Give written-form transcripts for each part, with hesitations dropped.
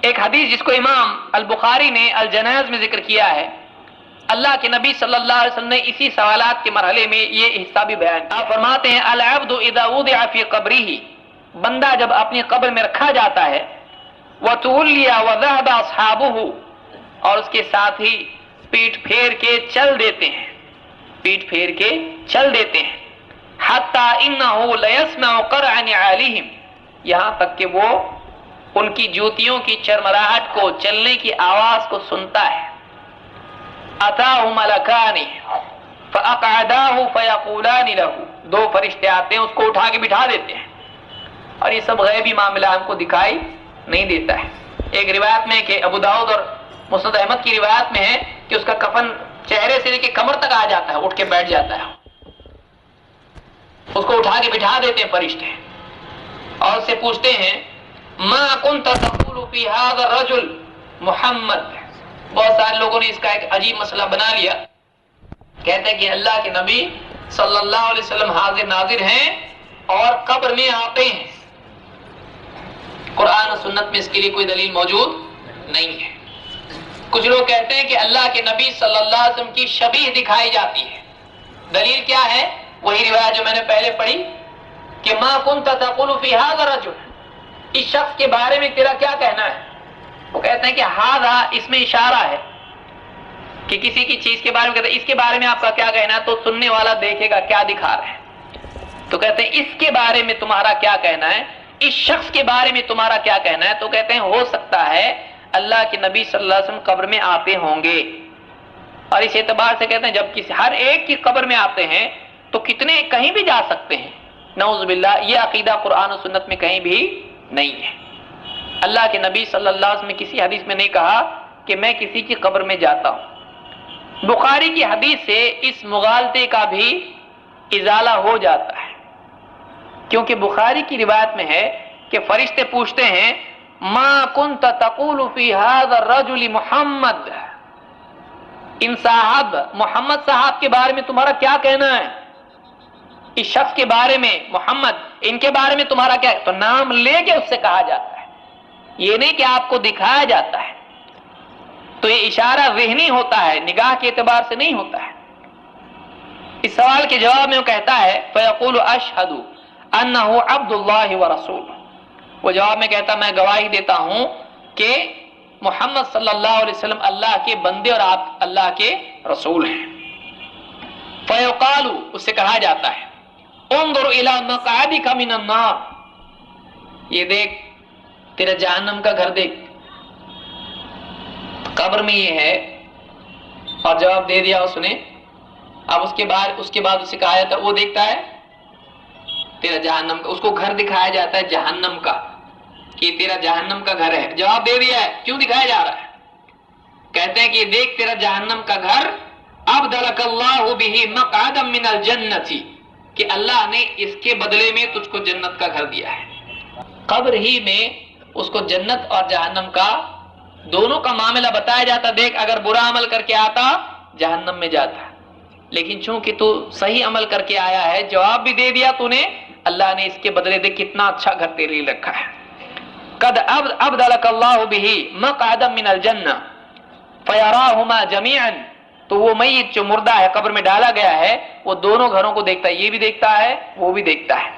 ایک حدیث جس کو امام البخاری نے الجنائز میں ذکر کیا ہے، اللہ کے نبی صلی اللہ علیہ وسلم نے اسی سوالات کے مرحلے میں یہ حصہ بھی بیان کیا۔ آپ فرماتے ہیں العبد اذا وضع فی قبرہ، بندہ جب اپنی قبر میں رکھا جاتا ہے، وتولی وذهب اصحابہ، اور اس کے ساتھ ہی پیٹ پھیر کے چل دیتے ہیں، پیٹ پھیر کے چل دیتے ہیں، حتی انہ لیسمع قرع نعالہم، یہاں تک کہ وہ ان کی جوتیوں کی چرمراہٹ کو، چلنے کی آواز کو سنتا ہے۔ اتاہ ملکان فاقعداہ فیقولان لہ، دو فرشتے آتے ہیں، اس کو اٹھا کے بٹھا دیتے ہیں، اور یہ سب غیبی معاملہ ہم کو دکھائی نہیں دیتا ہے۔ ایک روایت میں کہ ابو داؤد اور مسند احمد کی روایت میں ہے کہ اس کا کفن چہرے سے لے کے کمر تک آ جاتا ہے، اٹھ کے بیٹھ جاتا ہے، اس کو اٹھا کے بٹھا دیتے ہیں فرشتے، اور اس سے پوچھتے ہیں ما كنت تقول في هذا الرجل محمد۔ بہت سارے لوگوں نے اس کا ایک عجیب مسئلہ بنا لیا، کہتے ہیں کہ اللہ کے نبی صلی اللہ علیہ وسلم حاضر ناظر ہیں اور قبر میں آتے ہیں، قرآن و سنت میں اس کے لیے کوئی دلیل موجود نہیں ہے۔ کچھ لوگ کہتے ہیں کہ اللہ کے نبی صلی اللہ علیہ وسلم کی شبیہ دکھائی جاتی ہے، دلیل کیا ہے؟ وہی روایت جو میں نے پہلے پڑھی کہ ما كنت تقول في هذا الرجل، اس شخص کے بارے میں تیرا کیا کہنا ہے؟ وہ کہتے ہیں کہ ہاذا اس میں اشارہ ہے کہ کسی کی چیز کے بارے میں کہتے ہیں اس کے بارے میں آپ کا کیا کہنا ہے، تو سننے والا دیکھے گا کیا دکھا رہے ہیں، تو کہتے ہیں اس کے بارے میں تمہارا کیا کہنا ہے، اس شخص کے بارے میں تمہارا کیا کہنا ہے، تو کہتے ہیں ہو سکتا ہے اللہ کے نبی صلی اللہ علیہ وسلم قبر میں آتے ہوں گے، اور اس اعتبار سے کہتے ہیں جب کسی ہر ایک کی قبر میں آتے ہیں تو کتنے کہیں بھی جا سکتے ہیں، نعوذ باللہ، یہ عقیدہ قرآن و سنت میں کہیں بھی نہیں ہے۔ اللہ کے نبی صلی اللہ علیہ وسلم نے کسی حدیث میں نہیں کہا کہ میں کسی کی قبر میں جاتا ہوں۔ بخاری کی حدیث سے اس مغالطے کا بھی ازالہ ہو جاتا ہے، کیونکہ بخاری کی روایت میں ہے کہ فرشتے پوچھتے ہیں ما كنت تقول في هذا الرجل محمد، ان صاحب محمد صاحب کے بارے میں تمہارا کیا کہنا ہے، اس شخص کے بارے میں محمد، ان کے بارے میں تمہارا کیا ہے؟ تو نام لے کے اس سے کہا جاتا ہے، یہ نہیں کہ آپ کو دکھایا جاتا ہے، تو یہ اشارہ ذہنی ہوتا ہے، نگاہ کے اعتبار سے نہیں ہوتا ہے۔ اس سوال کے جواب میں وہ کہتا ہے فیقول اشہد انہ عبد اللہ ورسولہ، وہ جواب میں کہتا میں گواہی دیتا ہوں کہ محمد صلی اللہ علیہ وسلم اللہ کے بندے اور آپ اللہ کے رسول ہیں۔ فیقال، اس سے کہا جاتا ہے انظر الی مقعدک من النار، یہ دیکھ تیرا جہنم کا گھر دیکھ، قبر میں یہ ہے، اور جواب دے دیا اس نے۔ اب اس کے بعد اسے کہا جاتا ہے وہ دیکھتا ہے تیرا جہنم کا، اس کو گھر دکھایا جاتا ہے جہنم کا کہ تیرا جہنم کا گھر ہے، جواب دے دیا ہے، کیوں دکھایا جا رہا ہے؟ کہتے ہیں کہ دیکھ تیرا جہنم کا گھر، ابدلک اللہ بہ مقعدا من الجنۃ، کہ اللہ نے اس کے بدلے میں تجھ کو جنت کا گھر دیا ہے۔ قبر ہی میں اس کو جنت اور جہنم کا دونوں کا معاملہ بتایا جاتا، دیکھ اگر برا عمل کر کے آتا جہنم میں جاتا، لیکن چونکہ تو صحیح عمل کر کے آیا ہے، جواب بھی دے دیا تو نے، اللہ نے اس کے بدلے دیکھ کتنا اچھا گھر تیرے لیے رکھا ہے۔ قد ابدلک اللہ بہ مقعدا من الجنہ فیراہما جمیعا، تو وہ میت جو مردہ ہے قبر میں ڈالا گیا ہے وہ دونوں گھروں کو دیکھتا ہے، یہ بھی دیکھتا ہے وہ بھی دیکھتا ہے۔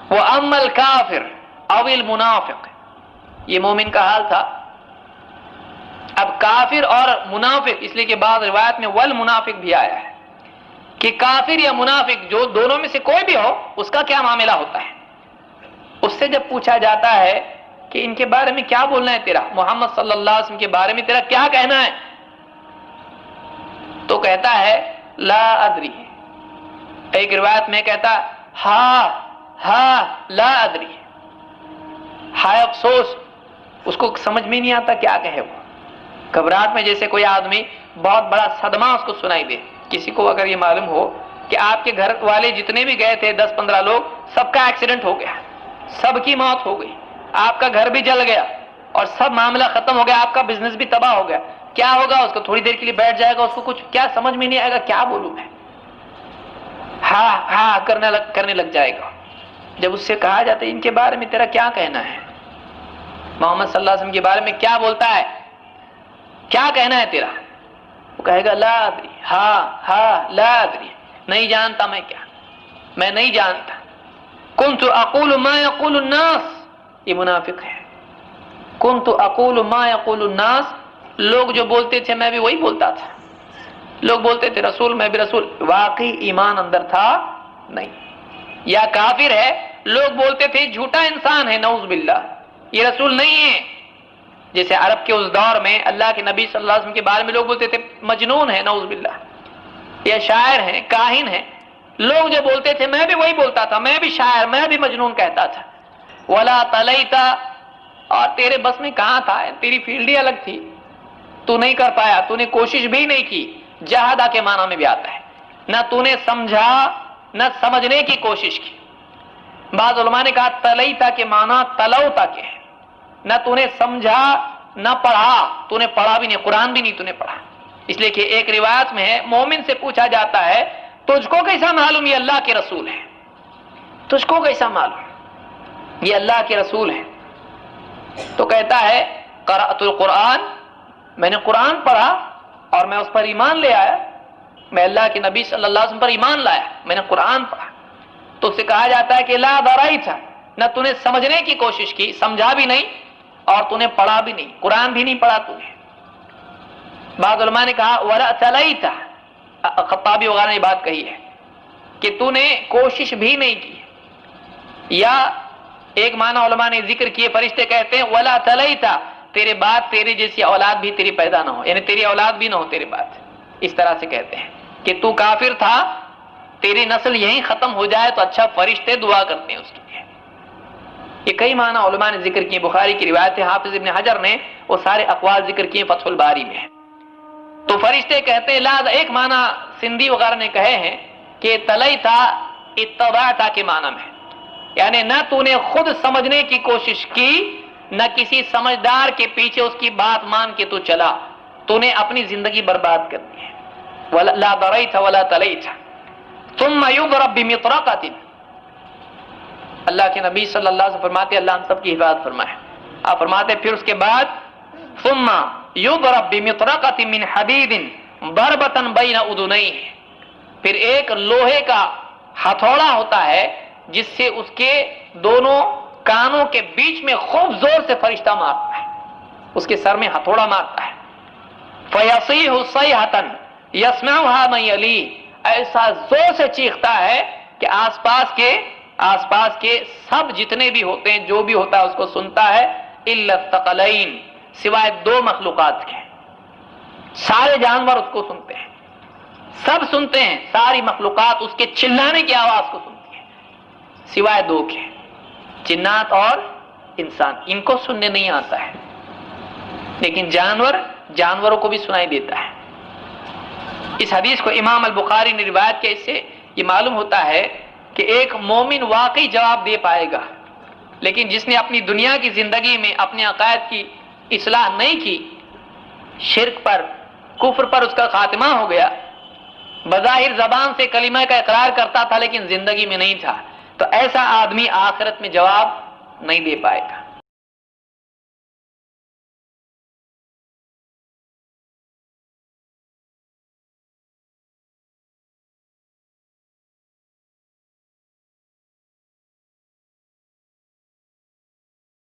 وَأَمَّا الْكَافِرُ أَوِ الْمُنَافِقُ، یہ مومن کا حال تھا۔ اب کافر اور منافق، اس لیے کہ بعض روایت میں والمنافق بھی آیا ہے کہ کافر یا منافق جو دونوں میں سے کوئی بھی ہو اس کا کیا معاملہ ہوتا ہے۔ اس سے جب پوچھا جاتا ہے کہ ان کے بارے میں کیا بولنا ہے تیرا، محمد صلی اللہ علیہ وسلم کے بارے میں تیرا کیا کہنا ہے، تو کہتا ہے لا ادری، ایک روایت میں کہتا ہاں لا ادری، ہائے افسوس، اس کو سمجھ میں نہیں آتا کیا کہے وہ، گھبراہٹ میں جیسے کوئی آدمی بہت بڑا صدمہ اس کو سنائی دے۔ کسی کو اگر یہ معلوم ہو کہ آپ کے گھر والے جتنے بھی گئے تھے 10-15 لوگ، سب کا ایکسیڈنٹ ہو گیا، سب کی موت ہو گئی، آپ کا گھر بھی جل گیا اور سب معاملہ ختم ہو گیا، آپ کا بزنس بھی تباہ ہو گیا، کیا ہوگا؟ اس کو تھوڑی دیر کے لیے بیٹھ جائے گا، اس کو کچھ کیا سمجھ میں نہیں آئے گا کیا بولوں میں، ہاں کرنے لگ جائے گا۔ جب اس سے کہا جاتا ہے ان کے بارے میں تیرا کیا کہنا ہے، محمد صلی اللہ علیہ وسلم کے بارے میں کیا بولتا ہے، کیا کہنا ہے تیرا؟ وہ کہے گا لا ادری، لا ادری، نہیں جانتا میں نہیں جانتا. کنت اقول ما یقول الناس، یہ منافق ہے. کنت اقول ما یقول الناس، لوگ جو بولتے تھے میں بھی وہی بولتا تھا. لوگ بولتے تھے رسول، میں بھی رسول. واقعی ایمان اندر تھا نہیں. یا کافر ہے، لوگ بولتے تھے جھوٹا انسان ہے، نعوذ باللہ، یہ رسول نہیں ہے. جیسے عرب کے اس دور میں اللہ کے نبی صلی اللہ علیہ وسلم کے بارے میں لوگ بولتے تھے مجنون ہے، نعوذ باللہ، یا شاعر ہے، کاہن ہے. لوگ جو بولتے تھے میں بھی وہی بولتا تھا، میں بھی شاعر، میں بھی مجنون کہتا تھا. ولا تلیتا، اور تیرے بس میں کہاں تھا، تیری فیلڈ ہی الگ تھی، تو نہیں کر پایا، تو نے کوشش بھی نہیں کی. جہادہ کے معنی میں بھی آتا ہے، نہ تو نے سمجھا نہ سمجھنے کی کوشش کی. بعض علماء نے کہا تلیتا کے معنی تلوتا کے ہے، نہ تو نے سمجھا نہ پڑھا، تو نے پڑھا بھی نہیں، قرآن بھی نہیں تو نے پڑھا. اس لیے کہ ایک روایت میں ہے مومن سے پوچھا جاتا ہے تجھ کو کیسا معلوم یہ اللہ کے رسول ہے، تجھ کو کیسا معلوم یہ اللہ کے رسول ہے؟ تو کہتا ہے قرأت القرآن، میں نے قرآن پڑھا اور میں اس پر ایمان لے آیا، میں اللہ کے نبی صلی اللہ علیہ وسلم پر ایمان لایا، میں نے قرآن پڑھا. تو اس سے کہا جاتا ہے کہ لا درائتا، نہ تو نے سمجھنے کی کوشش کی، سمجھا بھی نہیں، اور تو نے پڑھا بھی نہیں، قرآن بھی نہیں پڑھا تو نے. بعض علماء نے کہا ولا تلیتا، خطابی وغیرہ نے یہ بات کہی ہے کہ تو نے کوشش بھی نہیں کی. یا ایک معنی علماء نے ذکر کیے، فرشتے کہتے ہیں ولا تلیتا، تیرے بعد تیرے جیسی اولاد بھی تیری پیدا نہ ہو، یعنی تیری اولاد بھی نہ ہو تیرے بعد. اس طرح سے کہتے ہیں کہ تو کافر تھا، تیری نسل یہیں ختم ہو جائے تو اچھا، فرشتے دعا کرتے ہیں اس کے لیے. یہ کئی معنی علماء نے ذکر کیے، بخاری کی روایت ہے، حافظ ابن حجر نے وہ سارے اقوال ذکر کیے فتح الباری میں. تو فرشتے کہتے ہیں لا، ایک معنی سندھی وغیرہ نے کہے ہیں کہ تلیتا اتبعتا کے معنی میں، یعنی نہ تو نے خود سمجھنے کی کوشش کی، نہ کسی سمجھدار کے پیچھے اس کی بات مان کے تو چلا، تو نے اپنی زندگی برباد کر دی ہے. لا دریت ولا تلیت. ثم یضرب بمطرقۃ، اللہ کے نبی صلی اللہ علیہ وسلم فرماتے، اللہ ہم سب کی حفاظت فرمائے، آپ فرماتے پھر اس کے بعد ثم یضرب بمطرقۃ من حدید ضربۃ بین اذنیہ، پھر ایک لوہے کا ہتھوڑا ہوتا ہے جس سے اس کے دونوں کانوں کے بیچ میں خوب زور سے فرشتہ مارتا ہے، اس کے سر میں ہتھوڑا مارتا ہے. فیصیح صیحۃ یسمعها من یلیہ، ایسا زور سے چیختا ہے کہ آس پاس کے سب جتنے بھی ہوتے ہیں، جو بھی ہوتا ہے اس کو سنتا ہے، الا الثقلین، سوائے دو مخلوقات کے. سارے جانور اس کو سنتے ہیں، سب سنتے ہیں، ساری مخلوقات اس کے چلانے کی آواز کو سنتی ہے، سوائے دو کے، جنات اور انسان. ان کو سننے نہیں آتا ہے، لیکن جانوروں کو بھی سنائی دیتا ہے. اس حدیث کو امام البخاری نے روایت کیا، اس سے یہ معلوم ہوتا ہے کہ ایک مومن واقعی جواب دے پائے گا، لیکن جس نے اپنی دنیا کی زندگی میں اپنے عقائد کی اصلاح نہیں کی، شرک پر، کفر پر اس کا خاتمہ ہو گیا، بظاہر زبان سے کلمہ کا اقرار کرتا تھا لیکن زندگی میں نہیں تھا، تو ایسا آدمی آخرت میں جواب نہیں دے پائے گا.